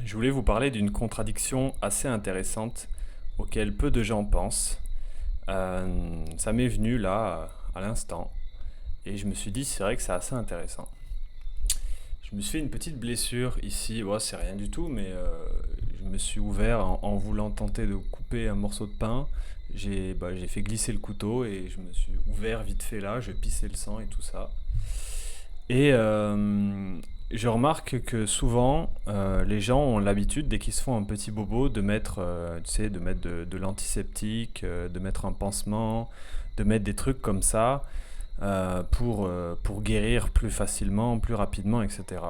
Je voulais vous parler d'une contradiction assez intéressante auquel peu de gens pensent. Ça m'est venu là, à l'instant, et je me suis dit, c'est vrai que c'est assez intéressant. Je me suis fait une petite blessure ici, ouais, c'est rien du tout, mais je me suis ouvert en voulant tenter de couper un morceau de pain. J'ai fait glisser le couteau et je me suis ouvert vite fait là, je pissais le sang et tout ça. Et je remarque que souvent, les gens ont l'habitude, dès qu'ils se font un petit bobo, de mettre, tu sais, de mettre de l'antiseptique, de mettre un pansement, de mettre des trucs comme ça pour guérir plus facilement, plus rapidement, etc.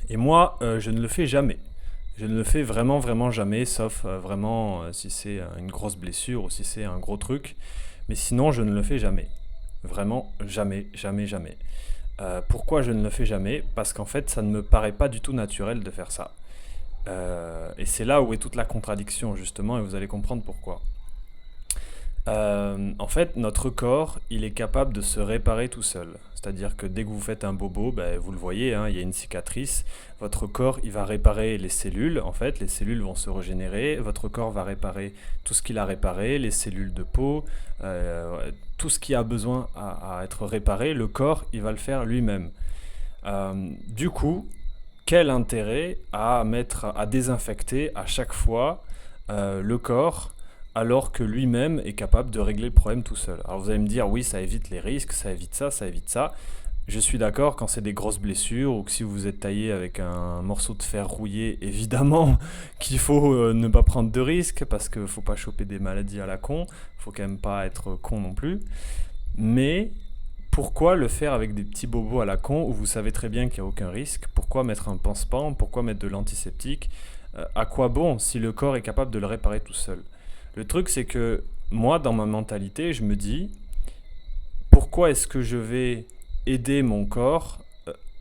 Et moi, je ne le fais jamais. Je ne le fais vraiment, vraiment jamais, sauf vraiment si c'est une grosse blessure ou si c'est un gros truc. Mais sinon, je ne le fais jamais. Vraiment, jamais, jamais, jamais. Pourquoi je ne le fais jamais? Parce qu'en fait, ça ne me paraît pas du tout naturel de faire ça. Et c'est là où est toute la contradiction, justement, et vous allez comprendre pourquoi. En fait, notre corps, il est capable de se réparer tout seul. C'est-à-dire que dès que vous faites un bobo, ben, vous le voyez, hein, il y a une cicatrice. Votre corps, il va réparer les cellules. En fait, les cellules vont se régénérer. Votre corps va réparer tout ce qu'il a réparé, les cellules de peau, tout ce qui a besoin à être réparé. Le corps, il va le faire lui-même. Du coup, quel intérêt à désinfecter à chaque fois le corps alors que lui-même est capable de régler le problème tout seul. Alors vous allez me dire, oui, ça évite les risques, ça évite ça, ça évite ça. Je suis d'accord quand c'est des grosses blessures ou que si vous êtes taillé avec un morceau de fer rouillé, évidemment qu'il faut ne pas prendre de risques parce qu'il ne faut pas choper des maladies à la con, il faut quand même pas être con non plus. Mais pourquoi le faire avec des petits bobos à la con où vous savez très bien qu'il n'y a aucun risque? Pourquoi mettre un pansement? Pourquoi mettre de l'antiseptique? À quoi bon si le corps est capable de le réparer tout seul? Le truc, c'est que moi, dans ma mentalité, je me dis, pourquoi est-ce que je vais aider mon corps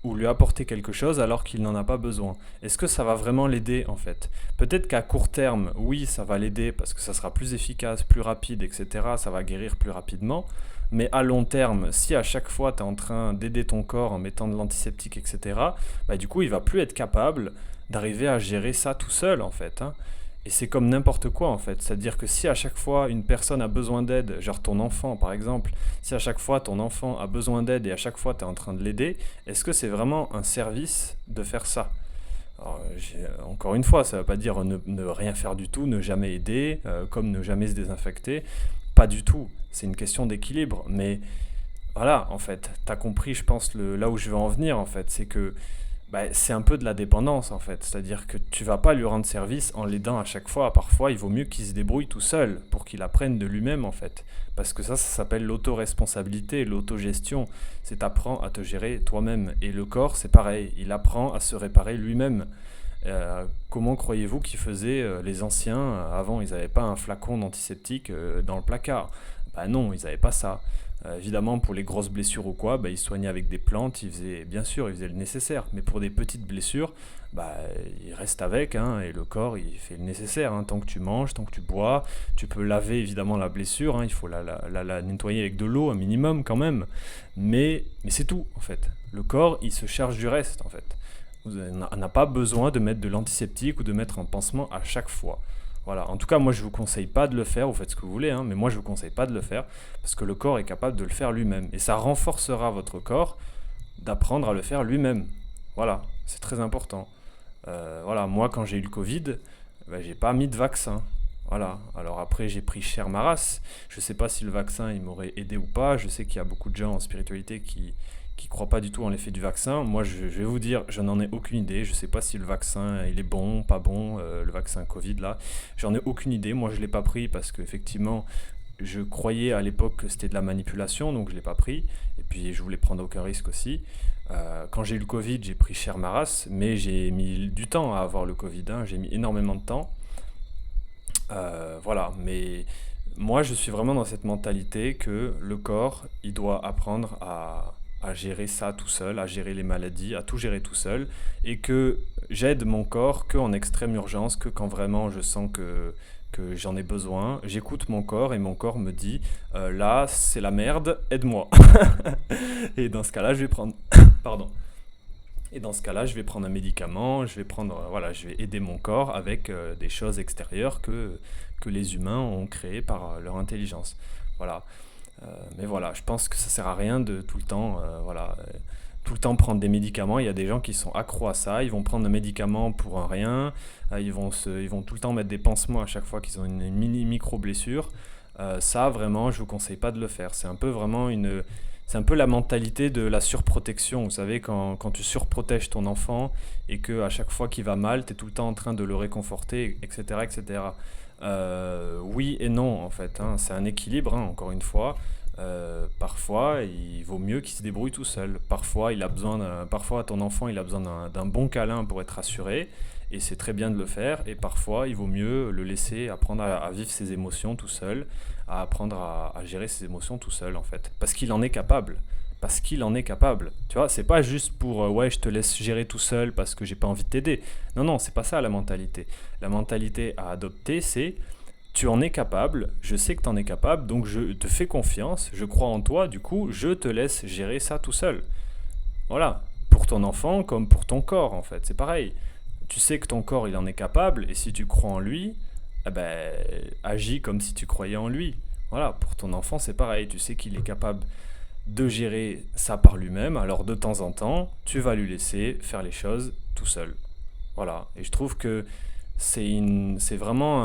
ou lui apporter quelque chose alors qu'il n'en a pas besoin? Est-ce que ça va vraiment l'aider en fait? Peut-être qu'à court terme, oui, ça va l'aider parce que ça sera plus efficace, plus rapide, etc. Ça va guérir plus rapidement. Mais à long terme, si à chaque fois tu es en train d'aider ton corps en mettant de l'antiseptique, etc., bah, du coup, il va plus être capable d'arriver à gérer ça tout seul en fait, hein. Et c'est comme n'importe quoi en fait. C'est-à-dire que si à chaque fois une personne a besoin d'aide, genre ton enfant par exemple, si à chaque fois ton enfant a besoin d'aide et à chaque fois tu es en train de l'aider, est-ce que c'est vraiment un service de faire ça? Alors, encore une fois, ça ne veut pas dire ne rien faire du tout, ne jamais aider, comme ne jamais se désinfecter. Pas du tout. C'est une question d'équilibre. Mais voilà, en fait, tu as compris, je pense, là où je veux en venir, en fait. C'est que bah, c'est un peu de la dépendance, en fait. C'est-à-dire que tu vas pas lui rendre service en l'aidant à chaque fois. Parfois, il vaut mieux qu'il se débrouille tout seul pour qu'il apprenne de lui-même, en fait. Parce que ça s'appelle l'autoresponsabilité, l'autogestion. C'est t'apprends à te gérer toi-même. Et le corps, c'est pareil. Il apprend à se réparer lui-même. Comment croyez-vous qu'ils faisaient les anciens avant? Ils n'avaient pas un flacon d'antiseptique dans le placard. Bah non, ils n'avaient pas ça. Évidemment, pour les grosses blessures ou quoi, bah, ils soignaient avec des plantes, bien sûr, ils faisaient le nécessaire. Mais pour des petites blessures, bah, ils restent avec, hein, et le corps, il fait le nécessaire, hein. Tant que tu manges, tant que tu bois, tu peux laver évidemment la blessure, hein, il faut la nettoyer avec de l'eau, un minimum quand même. Mais c'est tout, en fait. Le corps, il se charge du reste, en fait. On n'a pas besoin de mettre de l'antiseptique ou de mettre un pansement à chaque fois. Voilà. En tout cas, moi, je vous conseille pas de le faire. Vous faites ce que vous voulez, hein, mais moi, je vous conseille pas de le faire parce que le corps est capable de le faire lui-même et ça renforcera votre corps d'apprendre à le faire lui-même. Voilà, c'est très important. Voilà, moi, quand j'ai eu le Covid, ben, j'ai pas mis de vaccin. Voilà. Alors après, j'ai pris cher ma race. Je sais pas si le vaccin il m'aurait aidé ou pas. Je sais qu'il y a beaucoup de gens en spiritualité qui croient pas du tout en l'effet du vaccin. Moi, je vais vous dire, je n'en ai aucune idée. Je sais pas si le vaccin il est bon, pas bon, le vaccin Covid là. J'en ai aucune idée. Moi, je l'ai pas pris parce qu'effectivement, je croyais à l'époque que c'était de la manipulation, donc je l'ai pas pris. Et puis, je voulais prendre aucun risque aussi. Quand j'ai eu le Covid, j'ai pris cher ma race, mais j'ai mis du temps à avoir le Covid, hein. J'ai mis énormément de temps. Voilà, mais moi je suis vraiment dans cette mentalité que le corps, il doit apprendre à gérer ça tout seul, à gérer les maladies, à tout gérer tout seul, et que j'aide mon corps que en extrême urgence, que quand vraiment je sens que j'en ai besoin. J'écoute mon corps et mon corps me dit là c'est la merde, aide-moi. Et dans ce cas-là, je vais prendre, pardon, Et dans ce cas-là, je vais prendre un médicament, voilà, je vais aider mon corps avec des choses extérieures que les humains ont créées par leur intelligence. Voilà. Mais voilà, je pense que ça sert à rien de tout le temps, tout le temps prendre des médicaments. Il y a des gens qui sont accros à ça. Ils vont prendre un médicament pour un rien. Ils vont tout le temps mettre des pansements à chaque fois qu'ils ont une mini micro blessure. Ça, vraiment, je vous conseille pas de le faire. C'est un peu la mentalité de la surprotection. Vous savez, quand tu surprotèges ton enfant et que à chaque fois qu'il va mal, tu es tout le temps en train de le réconforter, etc., etc. Oui et non, en fait, hein. C'est un équilibre, hein, encore une fois. Parfois, il vaut mieux qu'il se débrouille tout seul. Parfois, ton enfant, il a besoin d'un bon câlin pour être rassuré, et c'est très bien de le faire. Et parfois, il vaut mieux le laisser apprendre à vivre ses émotions tout seul, à apprendre à gérer ses émotions tout seul, en fait, parce qu'il en est capable. Parce qu'il en est capable. Tu vois, c'est pas juste pour ouais, je te laisse gérer tout seul parce que j'ai pas envie de t'aider. Non, non, c'est pas ça la mentalité. La mentalité à adopter, c'est tu en es capable, je sais que tu en es capable, donc je te fais confiance, je crois en toi, du coup, je te laisse gérer ça tout seul. Voilà, pour ton enfant comme pour ton corps, en fait, c'est pareil. Tu sais que ton corps, il en est capable, et si tu crois en lui, eh ben, agis comme si tu croyais en lui. Voilà, pour ton enfant, c'est pareil, tu sais qu'il est capable de gérer ça par lui-même, alors de temps en temps, tu vas lui laisser faire les choses tout seul. Voilà, et je trouve que c'est vraiment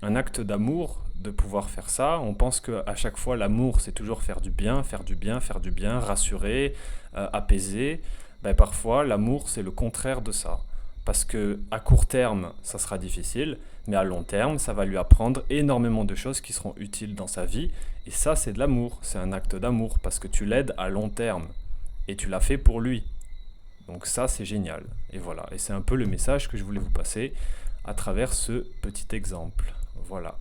un acte d'amour de pouvoir faire ça. On pense qu'à chaque fois, l'amour, c'est toujours faire du bien, faire du bien, faire du bien, rassurer, apaiser. Ben, parfois, l'amour, c'est le contraire de ça. Parce que à court terme, ça sera difficile, mais à long terme, ça va lui apprendre énormément de choses qui seront utiles dans sa vie. Et ça, c'est de l'amour, c'est un acte d'amour, parce que tu l'aides à long terme. Et tu l'as fait pour lui. Donc ça, c'est génial. Et voilà, et c'est un peu le message que je voulais vous passer à travers ce petit exemple. Voilà.